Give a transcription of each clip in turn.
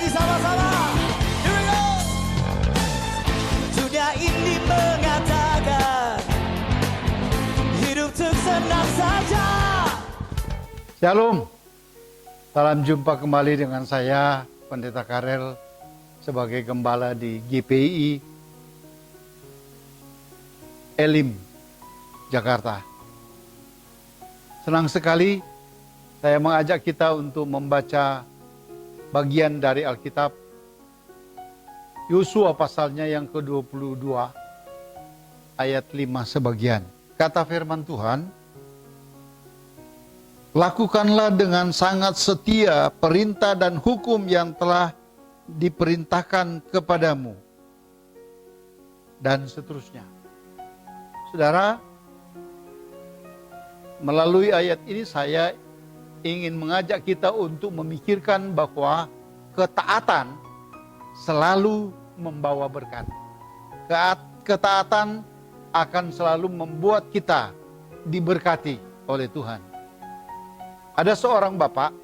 nyanyi sama-sama. Here we go. Dunia ini mengatakan hidup untuk senang saja. Shalom, salam jumpa kembali dengan saya Pendeta Karel sebagai gembala di GPI Elim, Jakarta. Senang sekali saya mengajak kita untuk membaca bagian dari Alkitab Yosua pasalnya yang ke-22 ayat 5 sebagian. Kata firman Tuhan, lakukanlah dengan sangat setia perintah dan hukum yang telah diperintahkan kepadamu. Dan seterusnya. Saudara, melalui ayat ini saya ingin mengajak kita untuk memikirkan bahwa ketaatan selalu membawa berkat. Ketaatan akan selalu membuat kita diberkati oleh Tuhan. Ada seorang bapak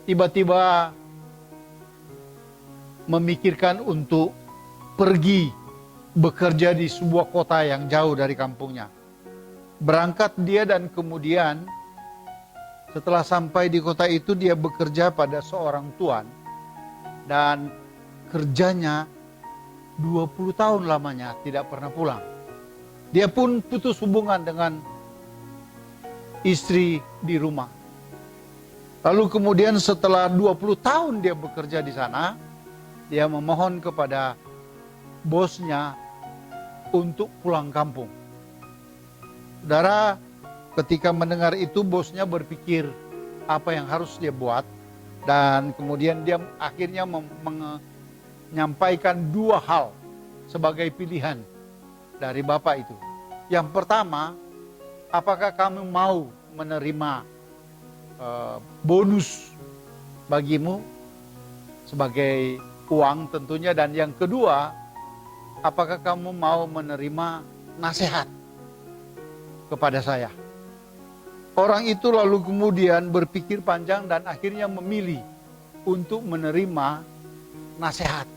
tiba-tiba memikirkan untuk pergi bekerja di sebuah kota yang jauh dari kampungnya. Berangkat dia dan kemudian setelah sampai di kota itu dia bekerja pada seorang tuan. Dan kerjanya 20 tahun lamanya tidak pernah pulang. Dia pun putus hubungan dengan istri di rumah. Lalu kemudian setelah 20 tahun dia bekerja di sana, dia memohon kepada bosnya untuk pulang kampung. Saudara, ketika mendengar itu bosnya berpikir apa yang harus dia buat, dan kemudian dia akhirnya menyampaikan dua hal sebagai pilihan dari bapak itu. Yang pertama, apakah kamu mau menerima bonus bagimu sebagai uang tentunya, dan yang kedua, apakah kamu mau menerima nasihat kepada saya? Orang itu lalu kemudian berpikir panjang dan akhirnya memilih untuk menerima nasihat.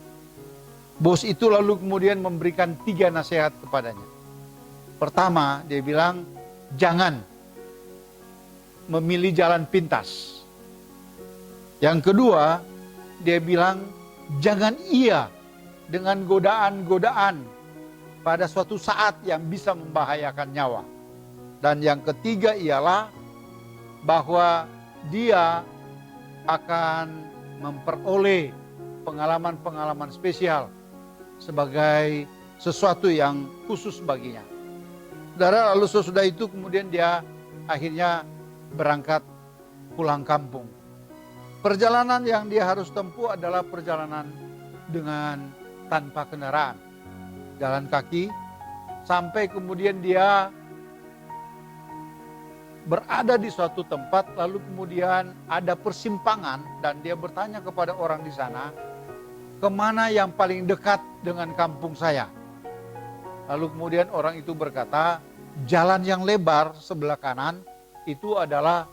Bos itu lalu kemudian memberikan 3 nasihat kepadanya. Pertama, dia bilang, jangan memilih jalan pintas. Yang kedua, dia bilang, jangan iya dengan godaan-godaan pada suatu saat yang bisa membahayakan nyawa. Dan yang ketiga ialah bahwa dia akan memperoleh pengalaman-pengalaman spesial sebagai sesuatu yang khusus baginya. Saudara, lalu sesudah itu kemudian dia akhirnya berangkat pulang kampung. Perjalanan yang dia harus tempuh adalah perjalanan dengan tanpa kendaraan, jalan kaki, sampai kemudian dia berada di suatu tempat, lalu kemudian ada persimpangan dan dia bertanya kepada orang di sana, kemana yang paling dekat dengan kampung saya? Lalu kemudian orang itu berkata, jalan yang lebar sebelah kanan itu adalah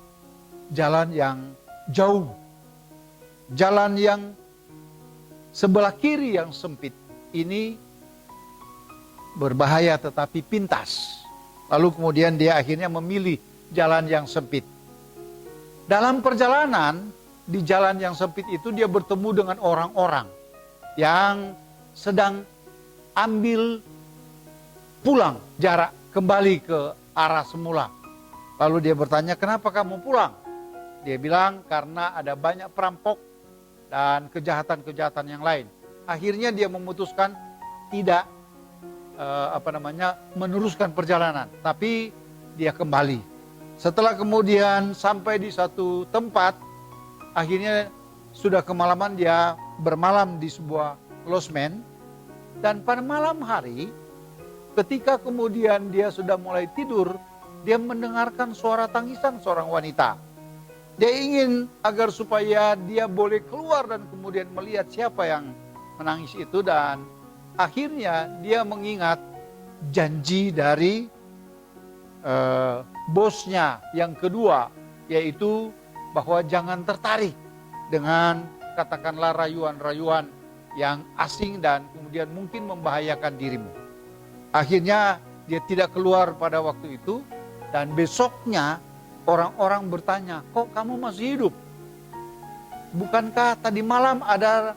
jalan yang jauh. Jalan yang sebelah kiri yang sempit ini berbahaya tetapi pintas. Lalu kemudian dia akhirnya memilih jalan yang sempit. Dalam perjalanan di jalan yang sempit itu dia bertemu dengan orang-orang yang sedang ambil pulang jarak kembali ke arah semula. Lalu dia bertanya, kenapa kamu pulang? Dia bilang, karena ada banyak perampok dan kejahatan-kejahatan yang lain. Akhirnya dia memutuskan tidak meneruskan perjalanan, tapi dia kembali. Setelah kemudian sampai di satu tempat, akhirnya sudah kemalaman, dia bermalam di sebuah losmen. Dan pada malam hari, ketika kemudian dia sudah mulai tidur, dia mendengarkan suara tangisan seorang wanita. Dia ingin agar supaya dia boleh keluar dan kemudian melihat siapa yang menangis itu, dan akhirnya dia mengingat janji dari bosnya yang kedua, yaitu bahwa jangan tertarik dengan katakanlah rayuan-rayuan yang asing dan kemudian mungkin membahayakan dirimu. Akhirnya dia tidak keluar pada waktu itu, dan besoknya orang-orang bertanya, kok kamu masih hidup? Bukankah tadi malam ada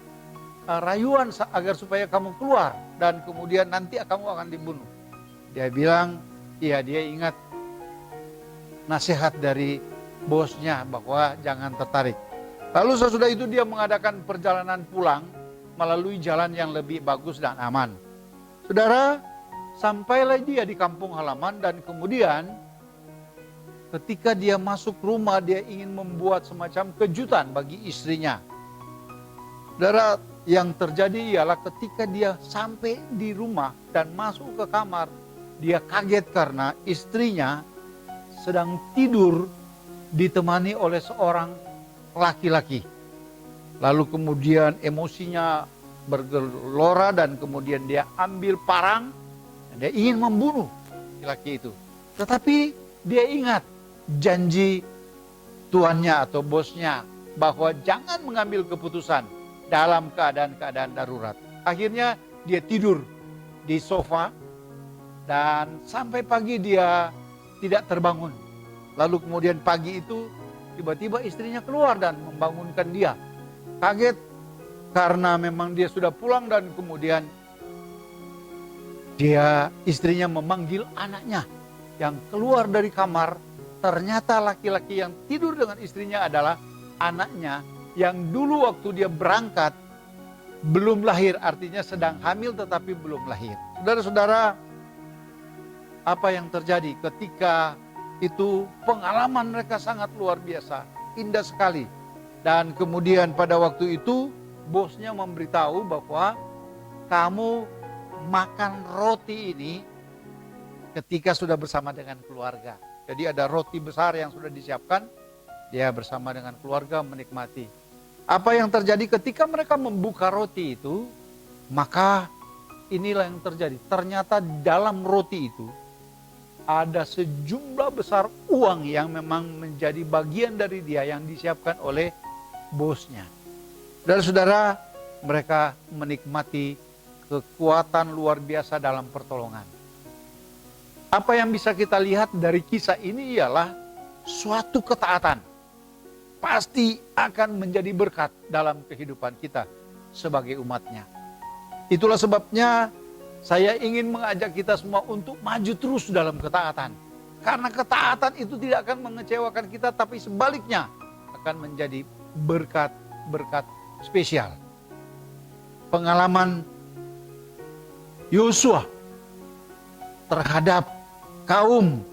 rayuan agar supaya kamu keluar dan kemudian nanti kamu akan dibunuh? Dia bilang, iya, dia ingat nasihat dari bosnya bahwa jangan tertarik. Lalu sesudah itu dia mengadakan perjalanan pulang melalui jalan yang lebih bagus dan aman. Saudara, sampailah dia di kampung halaman dan kemudian ketika dia masuk rumah dia ingin membuat semacam kejutan bagi istrinya. Saudara, yang terjadi ialah ketika dia sampai di rumah dan masuk ke kamar, dia kaget karena istrinya sedang tidur ditemani oleh seorang laki-laki. Lalu kemudian emosinya bergelora dan kemudian dia ambil parang dan dia ingin membunuh laki-laki itu. Tetapi dia ingat janji tuannya atau bosnya bahwa jangan mengambil keputusan dalam keadaan-keadaan darurat. Akhirnya dia tidur di sofa dan sampai pagi dia tidak terbangun. Lalu kemudian pagi itu tiba-tiba istrinya keluar dan membangunkan dia. Kaget karena memang dia sudah pulang dan kemudian istrinya memanggil anaknya yang keluar dari kamar. Ternyata laki-laki yang tidur dengan istrinya adalah anaknya yang dulu waktu dia berangkat belum lahir, artinya sedang hamil tetapi belum lahir. Saudara-saudara, apa yang terjadi ketika itu? Pengalaman mereka sangat luar biasa, indah sekali. Dan kemudian pada waktu itu bosnya memberitahu bahwa kamu makan roti ini ketika sudah bersama dengan keluarga. Jadi ada roti besar yang sudah disiapkan, dia bersama dengan keluarga menikmati. Apa yang terjadi ketika mereka membuka roti itu, maka inilah yang terjadi. Ternyata dalam roti itu ada sejumlah besar uang yang memang menjadi bagian dari dia yang disiapkan oleh bosnya. Saudara-saudara, mereka menikmati kekuatan luar biasa dalam pertolongan. Apa yang bisa kita lihat dari kisah ini ialah suatu ketaatan pasti akan menjadi berkat dalam kehidupan kita sebagai umatnya. Itulah sebabnya saya ingin mengajak kita semua untuk maju terus dalam ketaatan. Karena ketaatan itu tidak akan mengecewakan kita, tapi sebaliknya akan menjadi berkat-berkat spesial. Pengalaman Yosua terhadap kaum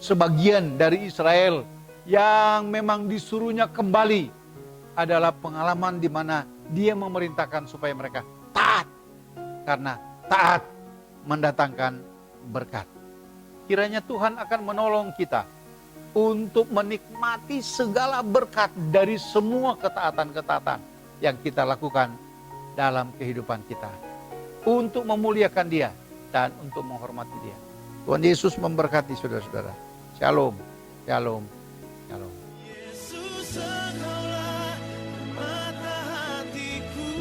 sebagian dari Israel yang memang disuruhnya kembali adalah pengalaman di mana dia memerintahkan supaya mereka taat. Karena taat mendatangkan berkat. Kiranya Tuhan akan menolong kita untuk menikmati segala berkat dari semua ketaatan-ketaatan yang kita lakukan dalam kehidupan kita. Untuk memuliakan Dia dan untuk menghormati Dia. Tuhan Yesus memberkati saudara-saudara. Shalom, shalom, shalom. Yesus engkaulah mata hatiku,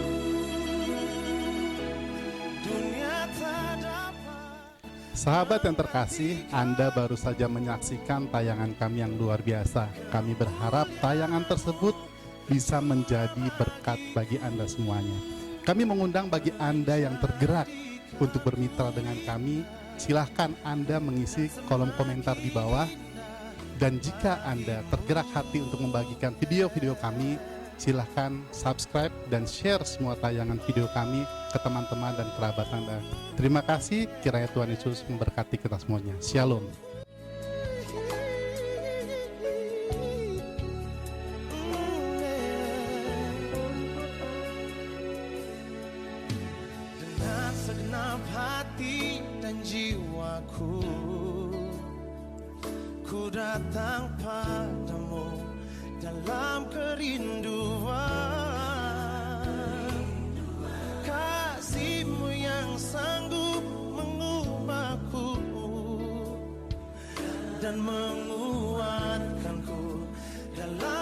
dunia tak dapat. Sahabat yang terkasih, Anda baru saja menyaksikan tayangan kami yang luar biasa. Kami berharap tayangan tersebut bisa menjadi berkat bagi Anda semuanya. Kami mengundang bagi Anda yang tergerak untuk bermitra dengan kami, silahkan Anda mengisi kolom komentar di bawah. Dan jika Anda tergerak hati untuk membagikan video-video kami, silahkan subscribe dan share semua tayangan video kami ke teman-teman dan kerabat Anda. Terima kasih, kiranya Tuhan Yesus memberkati kita semuanya. Shalom. Dengan segenap hati dan jiwaku, ku datang padamu dalam kerinduan. Kasih-Mu yang sanggup mengubahku dan menguatkanku dalam